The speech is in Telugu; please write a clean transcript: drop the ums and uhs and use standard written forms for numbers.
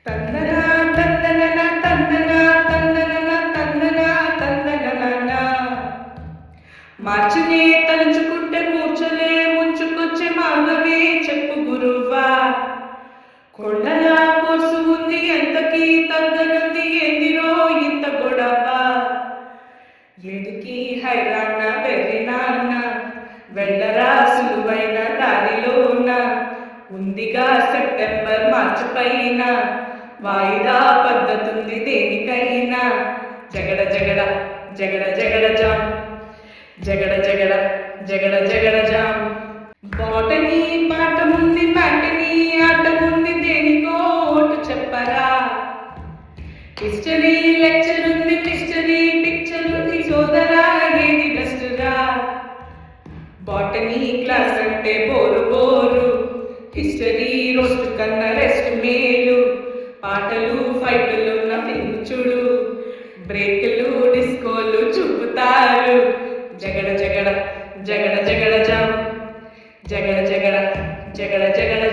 తందనా తందనన తందనా తందనన తందనా తందనన మార్చునే తలుచుకుంటే మూర్చలే ముంచుకొచ్చే మార్గమే చెప్పు గురువా. కొండల కోర్సు ఉంది ఎంతకి తగ్గనుంది ఎందిరో ఇంత గొడవ. ఎదుకి హైరాణ వెర్రినాన్న వెళ్ళరా సులువైన దారిలోన ఉందిగా సెప్టెంబర్ మార్చి పైన వాయిదా పద్ధతుంది దేనికైనా. జగడ జగడ జగడ జగడ జాం జగడ జగడ జగడ జగడ జాం. బాటనీ పాఠముంది మ్యాటనీ ఆటముంది దేనికో ఓటు చెప్పరా. హిస్టరీ లెక్చర్ ఉంది మిస్టరీ పిక్చర్ ఉంది సోదరా ఏది బెస్ట్ రా. బాటనీ క్లాస్ అంటే బోరు బోరు హిస్టరీ రోస్ట్ కన్నా రెస్ట్ మేలు. పాటలు ఫైట్లు నవ్వింగ్ చూడు బ్రేకులు డిస్కోలు చూపుతారు. జగడ జగడ జగడ జగడ జాం జగడ జగడ జగడ జగడ